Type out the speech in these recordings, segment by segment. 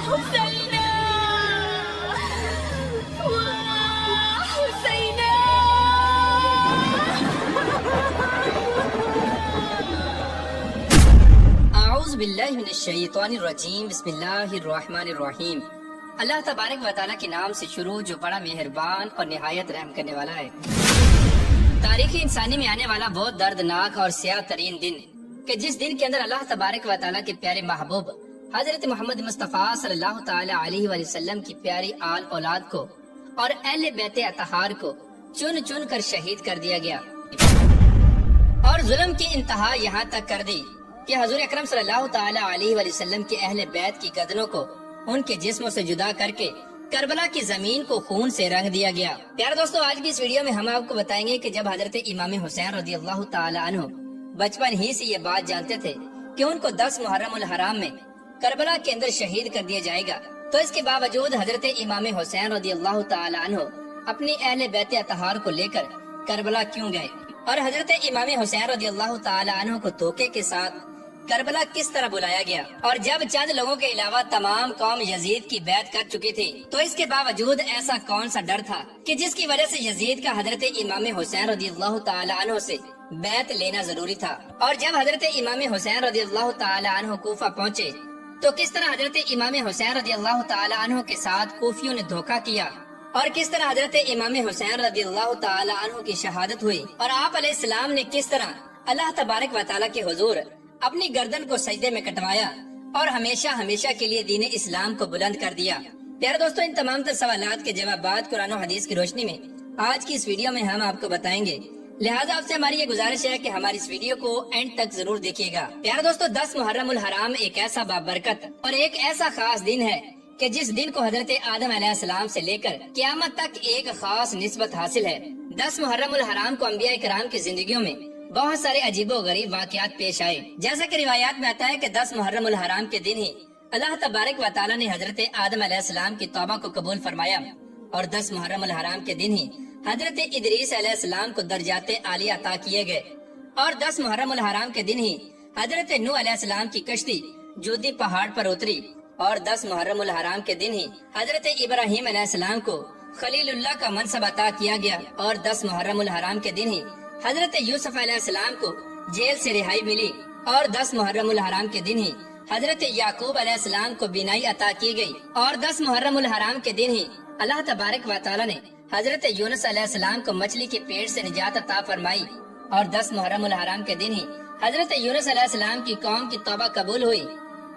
حسینہ حسینہ اعوذ باللہ من الشیطان الرجیم بسم اللہ الرحمن الرحیم۔ اللہ تبارک و تعالیٰ کے نام سے شروع جو بڑا مہربان اور نہایت رحم کرنے والا ہے۔ تاریخ انسانی میں آنے والا بہت دردناک اور سیاہ ترین دن کہ جس دن کے اندر اللہ تبارک و تعالیٰ کے پیارے محبوب حضرت محمد مصطفیٰ صلی اللہ تعالی علیہ وآلہ وسلم کی پیاری آل اولاد کو اور اہل بیت اطہار کو چن چن کر شہید کر دیا گیا اور ظلم کی انتہا یہاں تک کر دی کہ حضور اکرم صلی اللہ تعالی علیہ وآلہ وسلم کے اہل بیت کی گردنوں کو ان کے جسموں سے جدا کر کے کربلا کی زمین کو خون سے رنگ دیا گیا۔ پیارے دوستو، آج کی اس ویڈیو میں ہم آپ کو بتائیں گے کہ جب حضرت امام حسین رضی اللہ تعالی عنہ بچپن ہی سے یہ بات جانتے تھے کہ ان کو 10 محرم الحرام میں کربلا کے اندر شہید کر دیا جائے گا، تو اس کے باوجود حضرت امام حسین رضی اللہ تعالی عنہ اپنی اہل بیت اطہار کو لے کر کربلا کیوں گئے اور حضرت امام حسین رضی اللہ تعالی عنہ کو دھوکے کے ساتھ کربلا کس طرح بلایا گیا، اور جب چند لوگوں کے علاوہ تمام قوم یزید کی بیعت کر چکی تھی تو اس کے باوجود ایسا کون سا ڈر تھا کہ جس کی وجہ سے یزید کا حضرت امام حسین رضی اللہ تعالی عنہ سے بیعت لینا ضروری تھا۔ اور جب حضرت امام حسین رضی اللہ تعالی عنہ کوفہ پہنچے تو کس طرح حضرت امام حسین رضی اللہ تعالی عنہ کے ساتھ کوفیوں نے دھوکہ کیا اور کس طرح حضرت امام حسین رضی اللہ تعالی عنہ کی شہادت ہوئی، اور آپ علیہ السلام نے کس طرح اللہ تبارک و تعالی کے حضور اپنی گردن کو سجدے میں کٹوایا اور ہمیشہ ہمیشہ کے لیے دین اسلام کو بلند کر دیا۔ پیارے دوستو، ان تمام تر سوالات کے جوابات قرآن و حدیث کی روشنی میں آج کی اس ویڈیو میں ہم آپ کو بتائیں گے، لہٰذا آپ سے ہماری یہ گزارش ہے کہ ہماری اس ویڈیو کو اینڈ تک ضرور دیکھیے گا۔ پیارے دوستو، 10 محرم الحرام ایک ایسا بابرکت اور ایک ایسا خاص دن ہے کہ جس دن کو حضرت آدم علیہ السلام سے لے کر قیامت تک ایک خاص نسبت حاصل ہے۔ 10 محرم الحرام کو انبیاء کرام کی زندگیوں میں بہت سارے عجیب و غریب واقعات پیش آئے، جیسا کہ روایات میں آتا ہے کہ 10 محرم الحرام کے دن ہی اللہ تبارک و تعالی نے حضرت آدم علیہ السلام کی توبہ کو قبول فرمایا، اور 10 محرم الحرام کے دن ہی حضرت ادریس علیہ السلام کو درجات عالیہ عطا کیے گئے، اور 10 محرم الحرام کے دن ہی حضرت نوح علیہ السلام کی کشتی جودی پہاڑ پر اتری، اور 10 محرم الحرام کے دن ہی حضرت ابراہیم علیہ السلام کو خلیل اللہ کا منصب عطا کیا گیا، اور 10 محرم الحرام کے دن ہی حضرت یوسف علیہ السلام کو جیل سے رہائی ملی، اور 10 محرم الحرام کے دن ہی حضرت یعقوب علیہ السلام کو بینائی عطا کی گئی، اور 10 محرم الحرام کے دن ہی اللہ تبارک و تعالی نے حضرت یونس علیہ السلام کو مچھلی کے پیٹ سے نجات عطا فرمائی، اور 10 محرم الحرام کے دن ہی حضرت یونس علیہ السلام کی قوم کی توبہ قبول ہوئی،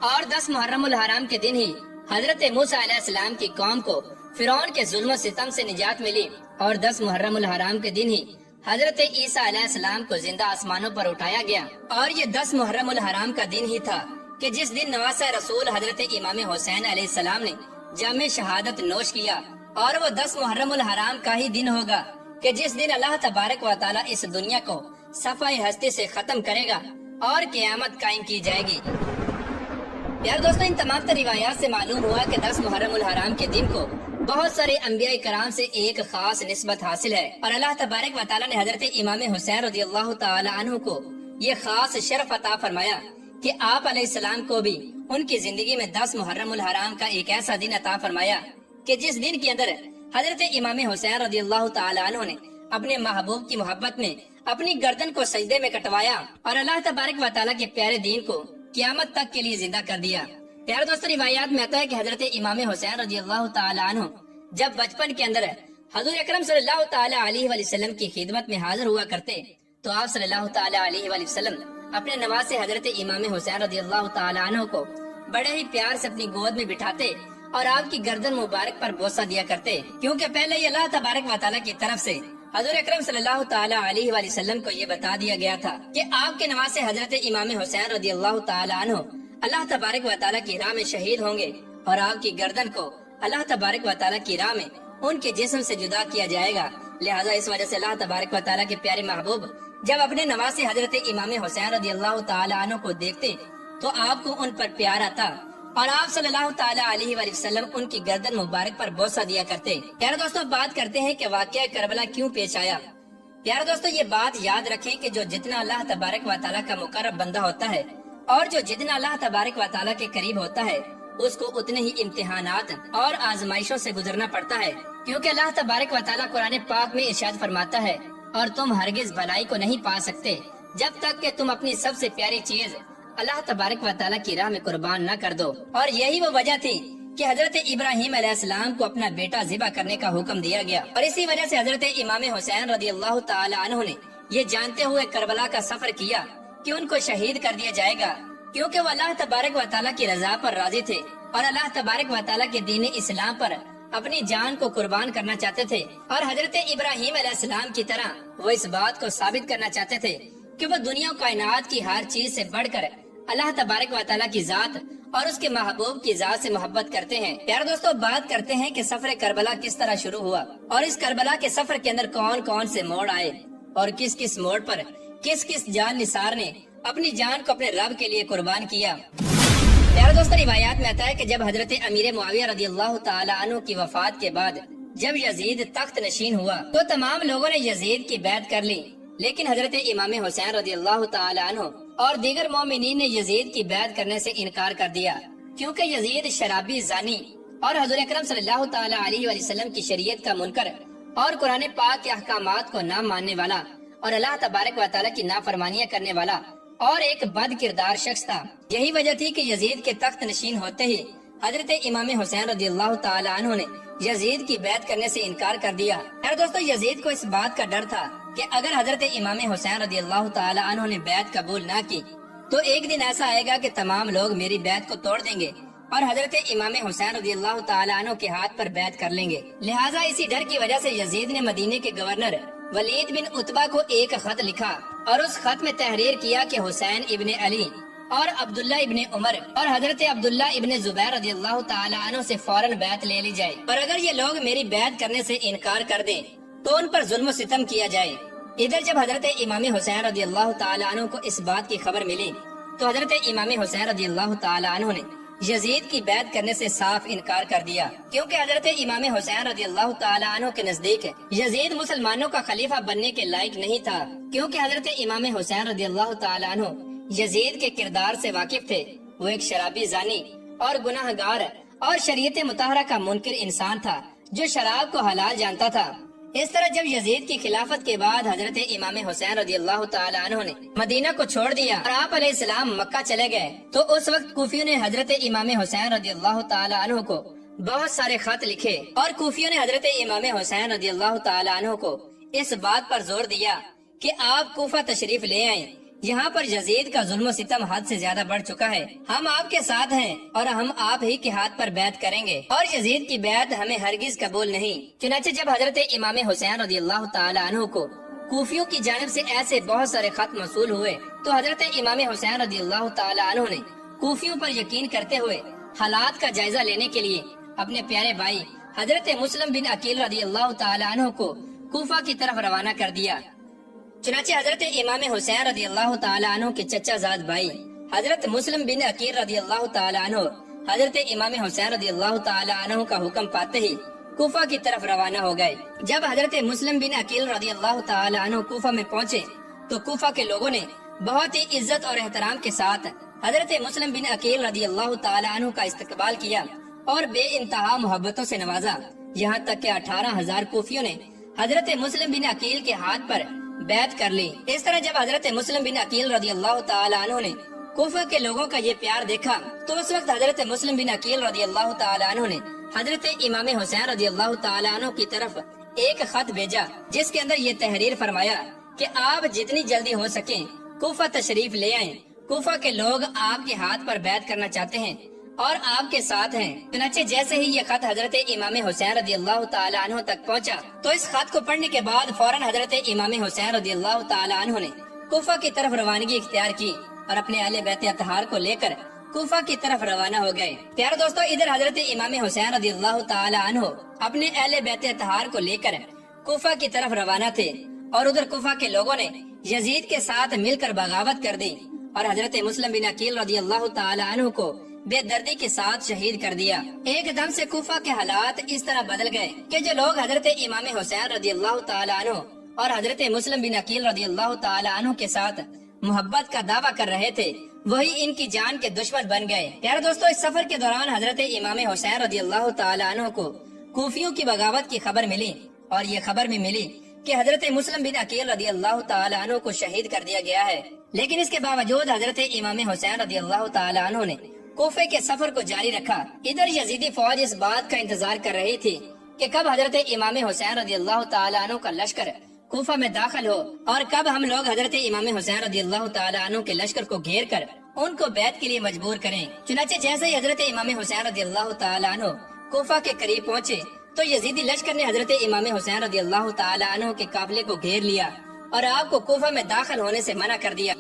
اور 10 محرم الحرام کے دن ہی حضرت موسیٰ علیہ السلام کی قوم کو فرعون کے ظلم و ستم سے نجات ملی، اور 10 محرم الحرام کے دن ہی حضرت عیسیٰ علیہ السلام کو زندہ آسمانوں پر اٹھایا گیا۔ اور یہ 10 محرم الحرام کا دن ہی تھا کہ جس دن نواسہ رسول حضرت امام حسین علیہ السلام نے جام شہادت نوش کیا، اور وہ 10 محرم الحرام کا ہی دن ہوگا کہ جس دن اللہ تبارک و تعالی اس دنیا کو صفحہ ہستی سے ختم کرے گا اور قیامت قائم کی جائے گی۔ پیارے دوستو، ان تمام تر روایات سے معلوم ہوا کہ 10 محرم الحرام کے دن کو بہت سارے انبیاء کرام سے ایک خاص نسبت حاصل ہے، اور اللہ تبارک و تعالی نے حضرت امام حسین رضی اللہ تعالی عنہ کو یہ خاص شرف عطا فرمایا کہ آپ علیہ السلام کو بھی ان کی زندگی میں 10 محرم الحرام کا ایک ایسا دن عطا فرمایا کہ جس دن کے اندر حضرت امام حسین رضی اللہ تعالی عنہ نے اپنے محبوب کی محبت میں اپنی گردن کو سجدے میں کٹوایا اور اللہ تبارک و تعالی کے پیارے دین کو قیامت تک کے لیے زندہ کر دیا۔ پیارے دوستو، روایات میں آتا ہے کہ حضرت امام حسین رضی اللہ تعالی عنہ جب بچپن کے اندر حضور اکرم صلی اللہ تعالی علیہ وآلہ وسلم کی خدمت میں حاضر ہوا کرتے تو آپ صلی اللہ تعالی علیہ وآلہ وسلم اپنے نواسے حضرت امام حسین رضی اللہ تعالی عنہ کو بڑے ہی پیار سے اپنی گود میں بٹھاتے اور آپ کی گردن مبارک پر بوسہ دیا کرتے، کیونکہ پہلے یہ اللہ تبارک و تعالی کی طرف سے حضور اکرم صلی اللہ تعالی علیہ وآلہ وسلم کو یہ بتا دیا گیا تھا کہ آپ کے نواسے حضرت امام حسین رضی اللہ تعالی عنہ اللہ تبارک و تعالی کی راہ میں شہید ہوں گے، اور آپ کی گردن کو اللہ تبارک و تعالی کی راہ میں ان کے جسم سے جدا کیا جائے گا۔ لہٰذا اس وجہ سے اللہ تبارک و تعالی کے پیارے محبوب جب اپنے نواسے حضرت امام حسین رضی اللہ تعالی عنہ کو دیکھتے تو آپ کو ان پر پیار آتا اور آپ صلی اللہ تعالی علیہ وآلہ وسلم ان کی گردن مبارک پر بوسہ دیا کرتے۔ پیارے دوستو، بات کرتے ہیں کہ واقعہ کربلا کیوں پیش آیا۔ پیارے دوستو، یہ بات یاد رکھیں کہ جو جتنا اللہ تبارک و تعالی کا مقرب بندہ ہوتا ہے اور جو جتنا اللہ تبارک و تعالی کے قریب ہوتا ہے اس کو اتنے ہی امتحانات اور آزمائشوں سے گزرنا پڑتا ہے، کیونکہ اللہ تبارک و تعالیٰ قرآن پاک میں ارشاد فرماتا ہے، اور تم ہرگز بھلائی کو نہیں پا سکتے جب تک کہ تم اپنی سب سے پیاری چیز اللہ تبارک و تعالیٰ کی راہ میں قربان نہ کر دو۔ اور یہی وہ وجہ تھی کہ حضرت ابراہیم علیہ السلام کو اپنا بیٹا ذبح کرنے کا حکم دیا گیا، اور اسی وجہ سے حضرت امام حسین رضی اللہ تعالی عنہ نے یہ جانتے ہوئے کربلا کا سفر کیا کہ ان کو شہید کر دیا جائے گا، کیونکہ وہ اللہ تبارک و تعالیٰ کی رضا پر راضی تھے اور اللہ تبارک و تعالیٰ کے دین اسلام پر اپنی جان کو قربان کرنا چاہتے تھے، اور حضرت ابراہیم علیہ السلام کی طرح وہ اس بات کو ثابت کرنا چاہتے تھے کہ وہ دنیا و کائنات کی ہر چیز سے بڑھ کر اللہ تبارک و تعالیٰ کی ذات اور اس کے محبوب کی ذات سے محبت کرتے ہیں۔ پیارے دوستو، بات کرتے ہیں کہ سفر کربلا کس طرح شروع ہوا، اور اس کربلا کے سفر کے اندر کون کون سے موڑ آئے، اور کس کس موڑ پر کس کس جان نثار نے اپنی جان کو اپنے رب کے لیے قربان کیا۔ پیارے دوستو، روایات میں آتا ہے کہ جب حضرت امیر معاویہ رضی اللہ تعالی عنہ کی وفات کے بعد جب یزید تخت نشین ہوا تو تمام لوگوں نے یزید کی بیعت کر لی، لیکن حضرت امام حسین رضی اللہ تعالی عنہ اور دیگر مومنین نے یزید کی بیعت کرنے سے انکار کر دیا، کیونکہ یزید شرابی، زانی اور حضور اکرم صلی اللہ تعالی علیہ وآلہ وسلم کی شریعت کا منکر اور قرآن پاک کے احکامات کو نہ ماننے والا اور اللہ تبارک و تعالیٰ کی نافرمانیاں کرنے والا اور ایک بد کردار شخص تھا۔ یہی وجہ تھی کہ یزید کے تخت نشین ہوتے ہی حضرت امام حسین رضی اللہ تعالی عنہ نے یزید کی بیعت کرنے سے انکار کر دیا۔ دوستو، یزید کو اس بات کا ڈر تھا کہ اگر حضرت امام حسین رضی اللہ تعالی عنہ نے بیعت قبول نہ کی تو ایک دن ایسا آئے گا کہ تمام لوگ میری بیعت کو توڑ دیں گے اور حضرت امام حسین رضی اللہ تعالی عنہ کے ہاتھ پر بیعت کر لیں گے۔ لہٰذا اسی ڈر کی وجہ سے یزید نے مدینے کے گورنر ولید بن عتبہ کو ایک خط لکھا اور اس خط میں تحریر کیا کہ حسین ابن علی اور عبداللہ ابن عمر اور حضرت عبداللہ ابن زبیر رضی اللہ تعالی عنہ سے فوراً بیعت لے لی جائے، اور اگر یہ لوگ میری بیعت کرنے سے انکار کر دیں تو ان پر ظلم و ستم کیا جائے۔ ادھر جب حضرت امام حسین رضی اللہ تعالی عنہ کو اس بات کی خبر ملی تو حضرت امام حسین رضی اللہ تعالی عنہ نے یزید کی بیعت کرنے سے صاف انکار کر دیا، کیونکہ حضرت امام حسین رضی اللہ تعالی عنہ کے نزدیک یزید مسلمانوں کا خلیفہ بننے کے لائق نہیں تھا، کیونکہ حضرت امام حسین رضی اللہ تعالی عنہ یزید کے کردار سے واقف تھے۔ وہ ایک شرابی، زانی اور گناہ گار اور شریعت مطہرہ کا منکر انسان تھا جو شراب کو حلال جانتا تھا۔ اس طرح جب یزید کی خلافت کے بعد حضرت امام حسین رضی اللہ تعالی عنہ نے مدینہ کو چھوڑ دیا اور آپ علیہ السلام مکہ چلے گئے تو اس وقت کوفیوں نے حضرت امام حسین رضی اللہ تعالی عنہ کو بہت سارے خط لکھے، اور کوفیوں نے حضرت امام حسین رضی اللہ تعالی عنہ کو اس بات پر زور دیا کہ آپ کوفہ تشریف لے آئیں، یہاں پر یزید کا ظلم و ستم حد سے زیادہ بڑھ چکا ہے، ہم آپ کے ساتھ ہیں اور ہم آپ ہی کے ہاتھ پر بیعت کریں گے، اور یزید کی بیعت ہمیں ہرگز قبول نہیں۔ چنانچہ جب حضرت امام حسین رضی اللہ تعالی عنہ کو کوفیوں کی جانب سے ایسے بہت سارے خط موصول ہوئے تو حضرت امام حسین رضی اللہ تعالی عنہ نے کوفیوں پر یقین کرتے ہوئے حالات کا جائزہ لینے کے لیے اپنے پیارے بھائی حضرت مسلم بن عقیل رضی اللہ تعالی عنہ کو کوفہ کی طرف روانہ کر دیا۔ چنانچہ حضرت امام حسین رضی اللہ تعالی عنہ کے چچا زاد بھائی حضرت مسلم بن عقیل رضی اللہ تعالی عنہ حضرت امام حسین رضی اللہ تعالی عنہ کا حکم پاتے ہی کوفہ کی طرف روانہ ہو گئے۔ جب حضرت مسلم بن عقیل رضی اللہ تعالی عنہ کوفہ میں پہنچے تو کوفہ کے لوگوں نے بہت ہی عزت اور احترام کے ساتھ حضرت مسلم بن عقیل رضی اللہ تعالی عنہ کا استقبال کیا اور بے انتہا محبتوں سے نوازا، یہاں تک کہ 18,000 کوفیوں نے حضرت مسلم بن عقیل کے ہاتھ پر بیعت کر لی۔ اس طرح جب حضرت مسلم بن عقیل رضی اللہ تعالی عنہ نے کوفہ کے لوگوں کا یہ پیار دیکھا تو اس وقت حضرت مسلم بن عقیل رضی اللہ تعالی عنہ نے حضرت امام حسین رضی اللہ تعالی عنہ کی طرف ایک خط بھیجا جس کے اندر یہ تحریر فرمایا کہ آپ جتنی جلدی ہو سکیں کوفہ تشریف لے آئیں، کوفہ کے لوگ آپ کے ہاتھ پر بیعت کرنا چاہتے ہیں اور آپ کے ساتھ ہیں۔ چنانچہ جیسے ہی یہ خط حضرت امام حسین رضی اللہ تعالی عنہ تک پہنچا تو اس خط کو پڑھنے کے بعد فوراً حضرت امام حسین رضی اللہ تعالی عنہ نے کوفہ کی طرف روانگی اختیار کی اور اپنے اہل بیت اطہار کو لے کر کوفہ کی طرف روانہ ہو گئے۔ پیارے دوستو، ادھر حضرت امام حسین رضی اللہ تعالی عنہ اپنے اہل بیت اطہار کو لے کر کوفہ کی طرف روانہ تھے، اور ادھر کوفہ کے لوگوں نے یزید کے ساتھ مل کر بغاوت کر دی اور حضرت مسلم بن عقیل رضی اللہ تعالی عنہ کو بے دردی کے ساتھ شہید کر دیا۔ ایک دم سے کوفہ کے حالات اس طرح بدل گئے کہ جو لوگ حضرت امام حسین رضی اللہ تعالی عنہ اور حضرت مسلم بن عقیل رضی اللہ تعالی عنہ کے ساتھ محبت کا دعویٰ کر رہے تھے وہی ان کی جان کے دشمن بن گئے۔ پیارے دوستو، اس سفر کے دوران حضرت امام حسین رضی اللہ تعالی عنہ کو کوفیوں کی بغاوت کی خبر ملی، اور یہ خبر بھی ملی کہ حضرت مسلم بن عقیل رضی اللہ تعالی عنہ کو شہید کر دیا گیا ہے۔ لیکن اس کے باوجود حضرت امام حسین رضی اللہ تعالی عنہ نے کوفے کے سفر کو جاری رکھا۔ ادھر یزیدی فوج اس بات کا انتظار کر رہی تھی کہ کب حضرت امام حسین رضی اللہ تعالی عنہ کا لشکر کوفہ میں داخل ہو، اور کب ہم لوگ حضرت امام حسین رضی اللہ تعالی عنہ کے لشکر کو گھیر کر ان کو بیعت کے لیے مجبور کریں۔ چنانچہ جیسے ہی حضرت امام حسین رضی اللہ تعالی عنہ کوفہ کے قریب پہنچے تو یزیدی لشکر نے حضرت امام حسین رضی اللہ تعالی عنہ کے قافلے کو گھیر لیا اور آپ کو کوفہ میں داخل ہونے سے منع کر دیا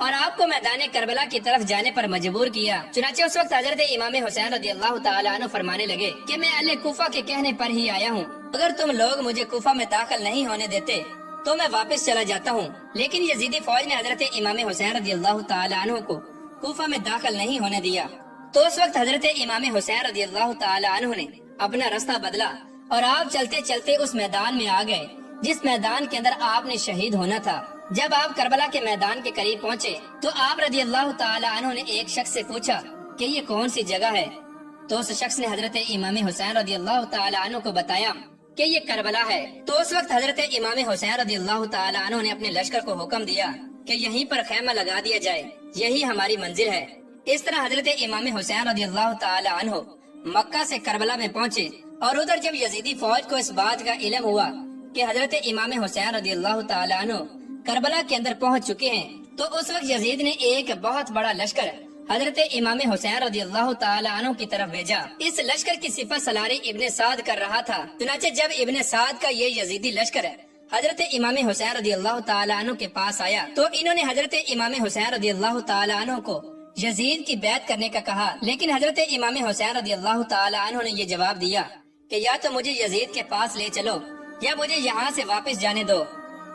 اور آپ کو میدان کربلا کی طرف جانے پر مجبور کیا۔ چنانچہ اس وقت حضرت امام حسین رضی اللہ تعالی عنہ فرمانے لگے کہ میں اہل کوفہ کے کہنے پر ہی آیا ہوں، اگر تم لوگ مجھے کوفہ میں داخل نہیں ہونے دیتے تو میں واپس چلا جاتا ہوں۔ لیکن یزیدی فوج نے حضرت امام حسین رضی اللہ تعالی عنہ کو کوفہ میں داخل نہیں ہونے دیا۔ تو اس وقت حضرت امام حسین رضی اللہ تعالی عنہ نے اپنا راستہ بدلا اور آپ چلتے چلتے اس میدان میں آ گئے جس میدان کے اندر آپ نے شہید ہونا تھا۔ جب آپ کربلا کے میدان کے قریب پہنچے تو آپ رضی اللہ تعالی عنہ نے ایک شخص سے پوچھا کہ یہ کون سی جگہ ہے؟ تو اس شخص نے حضرت امام حسین رضی اللہ تعالی عنہ کو بتایا کہ یہ کربلا ہے۔ تو اس وقت حضرت امام حسین رضی اللہ تعالی عنہ نے اپنے لشکر کو حکم دیا کہ یہیں پر خیمہ لگا دیا جائے، یہی ہماری منزل ہے۔ اس طرح حضرت امام حسین رضی اللہ تعالی عنہ مکہ سے کربلا میں پہنچے، اور ادھر جب یزیدی فوج کو اس بات کا علم ہوا کہ حضرت امام حسین رضی اللہ تعالی عنہ کربلا کے اندر پہنچ چکے ہیں، تو اس وقت یزید نے ایک بہت بڑا لشکر حضرت امام حسین رضی اللہ تعالی عنہ کی طرف بھیجا۔ اس لشکر کی سپہ سالاری ابن سعد کر رہا تھا۔ چنانچہ جب ابن سعد کا یہ یزیدی لشکر حضرت امام حسین رضی اللہ تعالی عنہ کے پاس آیا تو انہوں نے حضرت امام حسین رضی اللہ تعالی عنہ کو یزید کی بیعت کرنے کا کہا، لیکن حضرت امام حسین رضی اللہ تعالی عنہ نے یہ جواب دیا کہ یا تو مجھے یزید کے پاس لے چلو یا مجھے یہاں سے واپس جانے دو۔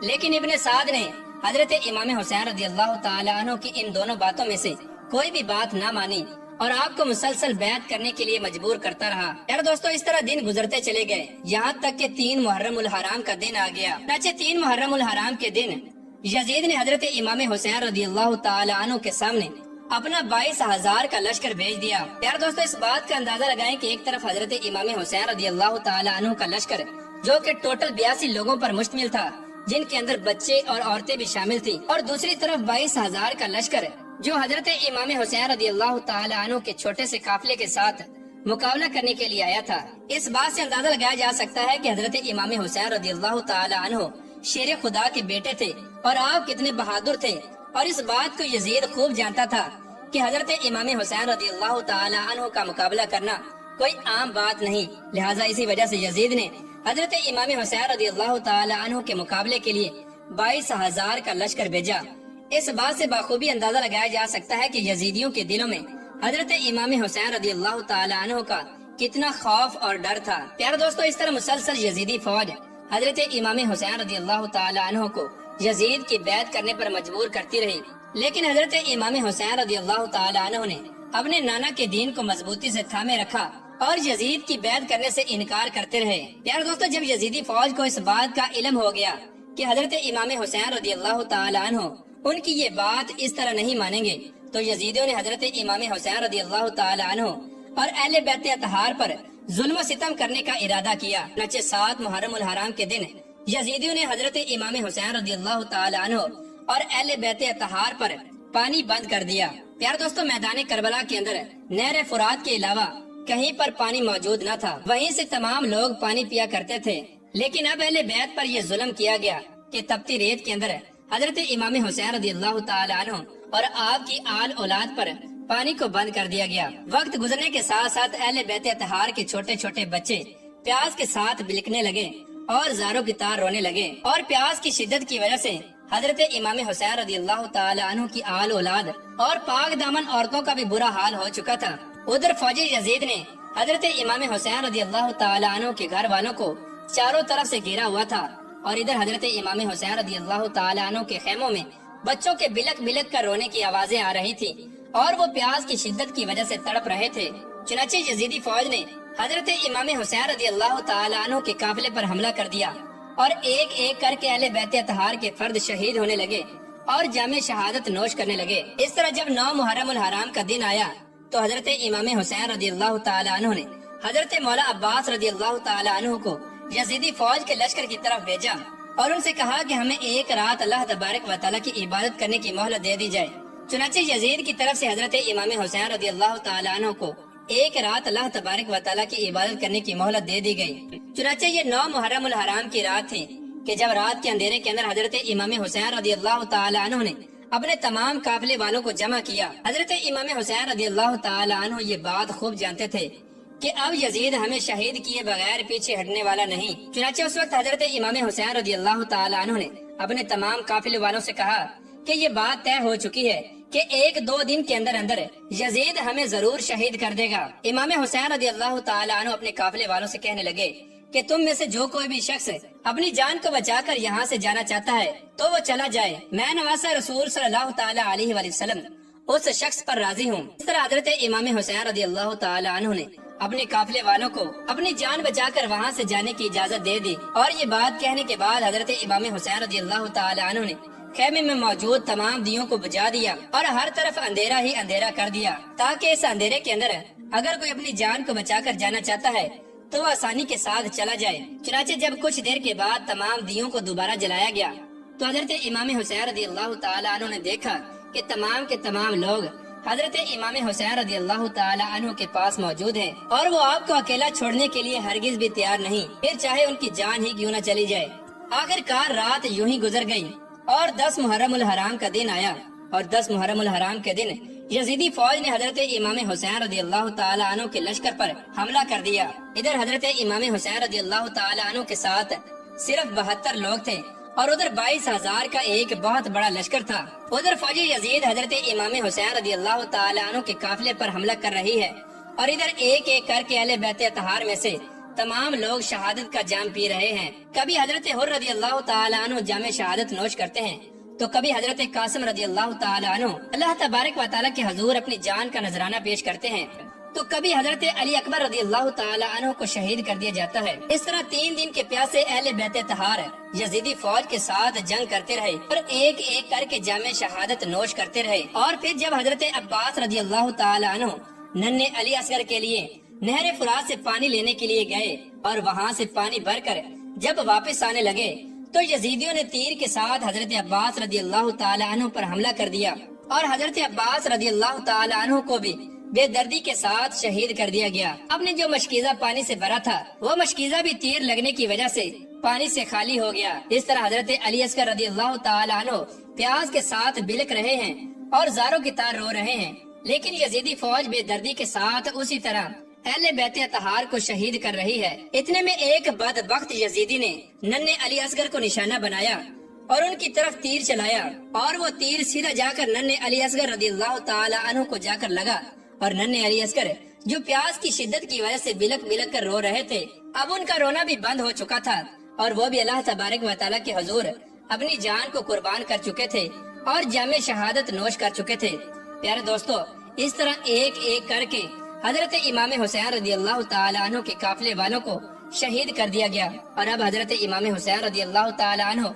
لیکن ابن سعد نے حضرت امام حسین رضی اللہ تعالی عنہ کی ان دونوں باتوں میں سے کوئی بھی بات نہ مانی اور آپ کو مسلسل بیعت کرنے کے لیے مجبور کرتا رہا۔ یار دوستو، اس طرح دن گزرتے چلے گئے یہاں تک کہ 3 محرم الحرام کا دن آ گیا۔ 3 محرم الحرام کے دن یزید نے حضرت امام حسین رضی اللہ تعالی عنہ کے سامنے اپنا 22,000 کا لشکر بھیج دیا۔ یار دوستو، اس بات کا اندازہ لگائیں کہ ایک طرف حضرت امام حسین رضی اللہ تعالی عنہ کا لشکر جو کہ ٹوٹل 82 لوگوں پر مشتمل تھا، جن کے اندر بچے اور عورتیں بھی شامل تھی، اور دوسری طرف 22,000 کا لشکر جو حضرت امام حسین رضی اللہ تعالی عنہ کے چھوٹے سے قافلے کے ساتھ مقابلہ کرنے کے لیے آیا تھا۔ اس بات سے اندازہ لگایا جا سکتا ہے کہ حضرت امام حسین رضی اللہ تعالی عنہ شیر خدا کے بیٹے تھے اور آپ کتنے بہادر تھے، اور اس بات کو یزید خوب جانتا تھا کہ حضرت امام حسین رضی اللہ تعالی عنہ کا مقابلہ کرنا کوئی عام بات نہیں۔ لہٰذا اسی وجہ سے یزید نے حضرت امام حسین رضی اللہ تعالی عنہ کے مقابلے کے لیے 22,000 کا لشکر بھیجا۔ اس بات سے بخوبی اندازہ لگایا جا سکتا ہے کہ یزیدیوں کے دلوں میں حضرت امام حسین رضی اللہ تعالی عنہ کا کتنا خوف اور ڈر تھا۔ پیارے دوستو، اس طرح مسلسل یزیدی فوج حضرت امام حسین رضی اللہ تعالی عنہ کو یزید کی بیعت کرنے پر مجبور کرتی رہی، لیکن حضرت امام حسین رضی اللہ تعالی عنہ نے اپنے نانا کے دین کو مضبوطی سے تھامے رکھا اور یزید کی بیعت کرنے سے انکار کرتے رہے۔ پیارے دوستو، جب یزیدی فوج کو اس بات کا علم ہو گیا کہ حضرت امام حسین رضی اللہ تعالی عنہ ان کی یہ بات اس طرح نہیں مانیں گے، تو یزیدیوں نے حضرت امام حسین رضی اللہ تعالی عنہ اور اہل بیت اطہار پر ظلم و ستم کرنے کا ارادہ کیا۔ 7 محرم الحرام کے دن یزیدیوں نے حضرت امام حسین رضی اللہ تعالی عنہ اور اہل بیت اطہار پر پانی بند کر دیا۔ پیارے دوستو، میدان کربلا کے اندر نہر فرات کے علاوہ کہیں پر پانی موجود نہ تھا، وہیں سے تمام لوگ پانی پیا کرتے تھے، لیکن اب اہل بیت پر یہ ظلم کیا گیا کہ تپتی ریت کے اندر حضرت امام حسین رضی اللہ تعالی عنہ اور آپ کی آل اولاد پر پانی کو بند کر دیا گیا۔ وقت گزرنے کے ساتھ ساتھ اہل بیت اطہار کے چھوٹے چھوٹے بچے پیاس کے ساتھ بلکنے لگے اور زاروں کی طرح رونے لگے، اور پیاس کی شدت کی وجہ سے حضرت امام حسین رضی اللہ تعالی عنہ کی آل اولاد اور پاک دامن عورتوں کا بھی برا حال ہو چکا تھا۔ ادھر فوجی یزید نے حضرت امام حسین رضی اللہ تعالی عنہ کے گھر والوں کو چاروں طرف سے گھیرا ہوا تھا، اور ادھر حضرت امام حسین رضی اللہ تعالی عنہ کے خیموں میں بچوں کے بلک بلک کر رونے کی آوازیں آ رہی تھی، اور وہ پیاس کی شدت کی وجہ سے تڑپ رہے تھے۔ چنانچہ یزیدی فوج نے حضرت امام حسین رضی اللہ تعالی عنہ کے قافلے پر حملہ کر دیا، اور ایک ایک کر کے اہل بیت اطہار کے فرد شہید ہونے لگے، اور جامع شہادت نوش کرنے لگے۔ اس طرح جب 9 محرم الحرام کا دن آیا تو حضرت امام حسین رضی اللہ تعالی عنہ نے حضرت مولا عباس رضی اللہ تعالی عنہ کو یزیدی فوج کے لشکر کی طرف بھیجا اور ان سے کہا کہ ہمیں ایک رات اللہ تبارک و تعالیٰ کی عبادت کرنے کی مہلت دے دی جائے۔ چنانچہ یزید کی طرف سے حضرت امام حسین رضی اللہ تعالی عنہ کو ایک رات اللہ تبارک و تعالیٰ کی عبادت کرنے کی مہلت دے دی گئی۔ چنانچہ یہ 9 محرم الحرام کی رات تھی کہ جب رات کے اندھیرے کے اندر حضرت امام حسین رضی اللہ تعالی عنہ نے اپنے تمام قافلے والوں کو جمع کیا۔ حضرت امام حسین رضی اللہ تعالی عنہ یہ بات خوب جانتے تھے کہ اب یزید ہمیں شہید کیے بغیر پیچھے ہٹنے والا نہیں۔ چنانچہ اس وقت حضرت امام حسین رضی اللہ تعالی عنہ نے اپنے تمام قافلے والوں سے کہا کہ یہ بات طے ہو چکی ہے کہ 1-2 دن کے اندر اندر یزید ہمیں ضرور شہید کر دے گا۔ امام حسین رضی اللہ تعالی عنہ اپنے قافلے والوں سے کہنے لگے کہ تم میں سے جو کوئی بھی شخص اپنی جان کو بچا کر یہاں سے جانا چاہتا ہے تو وہ چلا جائے، میں نواسہ رسول صلی اللہ تعالی علیہ وآلہ وسلم اس شخص پر راضی ہوں۔ اس طرح حضرت امام حسین رضی اللہ تعالی عنہ نے اپنے قافلے والوں کو اپنی جان بچا کر وہاں سے جانے کی اجازت دے دی، اور یہ بات کہنے کے بعد حضرت امام حسین رضی اللہ تعالی عنہ نے خیمے میں موجود تمام دیوں کو بجھا دیا اور ہر طرف اندھیرا ہی اندھیرا کر دیا، تاکہ اس اندھیرے کے اندر اگر کوئی اپنی جان کو بچا کر جانا چاہتا ہے تو وہ آسانی کے ساتھ چلا جائے۔ چنانچہ جب کچھ دیر کے بعد تمام دیوں کو دوبارہ جلایا گیا تو حضرت امام حسین رضی اللہ تعالی عنہ نے دیکھا کہ تمام کے تمام لوگ حضرت امام حسین رضی اللہ تعالی عنہ کے پاس موجود ہیں اور وہ آپ کو اکیلا چھوڑنے کے لیے ہرگز بھی تیار نہیں، پھر چاہے ان کی جان ہی کیوں نہ چلی جائے۔ آخر کار رات یوں ہی گزر گئی اور 10 محرم الحرام کا دن آیا، اور 10 محرم الحرام کے دن یزیدی فوج نے حضرت امام حسین رضی اللہ تعالی عنہ کے لشکر پر حملہ کر دیا۔ ادھر حضرت امام حسین رضی اللہ تعالی عنہ کے ساتھ صرف 72 لوگ تھے اور ادھر 22,000 کا ایک بہت بڑا لشکر تھا۔ ادھر فوجی یزید حضرت امام حسین رضی اللہ تعالی عنہ کے قافلے پر حملہ کر رہی ہے، اور ادھر ایک ایک کر کے اہل بیت اطہار میں سے تمام لوگ شہادت کا جام پی رہے ہیں۔ کبھی حضرت حر رضی اللہ تعالی عنہ جام شہادت نوش کرتے ہیں تو کبھی حضرت قاسم رضی اللہ تعالی عنہ اللہ تبارک و تعالیٰ کے حضور اپنی جان کا نذرانہ پیش کرتے ہیں، تو کبھی حضرت علی اکبر رضی اللہ تعالی عنہ کو شہید کر دیا جاتا ہے۔ اس طرح 3 دن کے پیاسے اہل بیت طہار یزیدی فوج کے ساتھ جنگ کرتے رہے اور ایک ایک کر کے جامع شہادت نوش کرتے رہے، اور پھر جب حضرت عباس رضی اللہ تعالی عنہ ننھے علی اصغر کے لیے نہر فرات سے پانی لینے کے لیے گئے اور وہاں سے پانی بھر کر جب واپس آنے لگے تو یزیدیوں نے تیر کے ساتھ حضرت عباس رضی اللہ تعالی عنہ پر حملہ کر دیا، اور حضرت عباس رضی اللہ تعالی عنہ کو بھی بے دردی کے ساتھ شہید کر دیا گیا۔ اپنے جو مشکیزہ پانی سے بھرا تھا وہ مشکیزہ بھی تیر لگنے کی وجہ سے پانی سے خالی ہو گیا۔ اس طرح حضرت علی اصغر رضی اللہ تعالی عنہ پیاس کے ساتھ بلک رہے ہیں اور زاروں کی طرح رو رہے ہیں، لیکن یزیدی فوج بے دردی کے ساتھ اسی طرح اہل بیت اطہار کو شہید کر رہی ہے۔ اتنے میں ایک بدبخت یزیدی نے ننھے علی اصغر کو نشانہ بنایا اور ان کی طرف تیر چلایا، اور وہ تیر سیدھا جا کر ننھے علی اصغر رضی اللہ تعالی عنہ کو جا کر لگا، اور ننھے علی اصغر جو پیاس کی شدت کی وجہ سے بلک بلک کر رو رہے تھے، اب ان کا رونا بھی بند ہو چکا تھا اور وہ بھی اللہ تبارک و تعالیٰ کے حضور اپنی جان کو قربان کر چکے تھے اور جامع شہادت نوش کر چکے تھے۔ پیارے دوستو، اس طرح ایک ایک کر کے حضرت امام حسین رضی اللہ تعالی عنہ کے قافلے والوں کو شہید کر دیا گیا، اور اب حضرت امام حسین رضی اللہ تعالی عنہ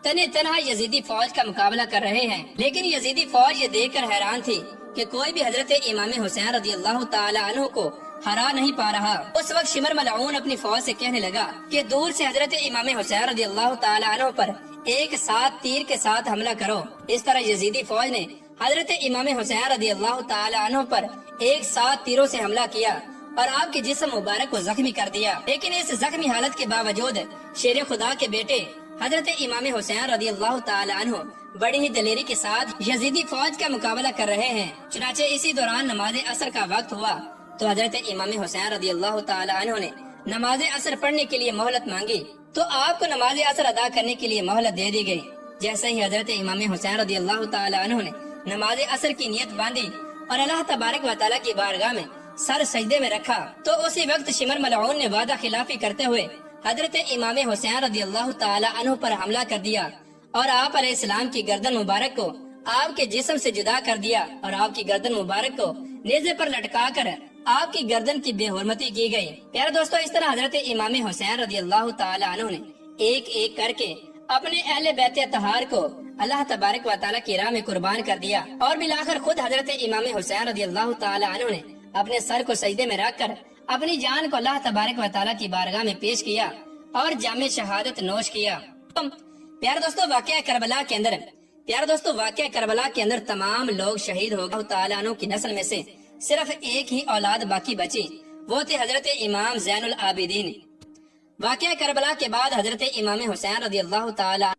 تنہا یزیدی فوج کا مقابلہ کر رہے ہیں، لیکن یزیدی فوج یہ دیکھ کر حیران تھی کہ کوئی بھی حضرت امام حسین رضی اللہ تعالی عنہ کو ہرا نہیں پا رہا۔ اس وقت شمر ملعون اپنی فوج سے کہنے لگا کہ دور سے حضرت امام حسین رضی اللہ تعالی عنہ پر ایک ساتھ تیر کے ساتھ حملہ کرو۔ اس طرح یزیدی فوج نے حضرت امام حسین رضی اللہ تعالی عنہ پر ایک ساتھ تیروں سے حملہ کیا اور آپ کے جسم مبارک کو زخمی کر دیا، لیکن اس زخمی حالت کے باوجود شیر خدا کے بیٹے حضرت امام حسین رضی اللہ تعالی عنہ بڑی ہی دلیری کے ساتھ یزیدی فوج کا مقابلہ کر رہے ہیں۔ چنانچہ اسی دوران نماز عصر کا وقت ہوا تو حضرت امام حسین رضی اللہ تعالی عنہ نے نماز عصر پڑھنے کے لیے مہلت مانگی، تو آپ کو نماز عصر ادا کرنے کے لیے مہلت دے دی گئی۔ جیسے ہی حضرت امام حسین رضی اللہ تعالی عنہ نے نماز عصر کی نیت باندھی اور اللہ تبارک و تعالیٰ کی بارگاہ میں سر سجدے میں رکھا، تو اسی وقت شمر ملعون نے وعدہ خلافی کرتے ہوئے حضرت امام حسین رضی اللہ تعالی عنہ پر حملہ کر دیا اور آپ علیہ السلام کی گردن مبارک کو آپ کے جسم سے جدا کر دیا، اور آپ کی گردن مبارک کو نیزے پر لٹکا کر آپ کی گردن کی بے حرمتی کی گئی۔ پیارے دوستو، اس طرح حضرت امام حسین رضی اللہ تعالی عنہ نے ایک ایک کر کے اپنے اہل بیت اطہار کو اللہ تبارک و تعالیٰ کی راہ میں قربان کر دیا، اور بالآخر خود حضرت امام حسین رضی اللہ تعالی عنہ نے اپنے سر کو سجدے میں رکھ کر اپنی جان کو اللہ تبارک و تعالیٰ کی بارگاہ میں پیش کیا اور جام شہادت نوش کیا۔ پیارے دوستو، واقعہ کربلا کے اندر تمام لوگ شہید ہو گئے۔ تعالیٰ عنہ کی نسل میں سے صرف ایک ہی اولاد باقی بچی، وہ تھے حضرت امام زین العابدین۔ واقعہ کربلا کے بعد حضرت امام حسین رضی اللہ تعالی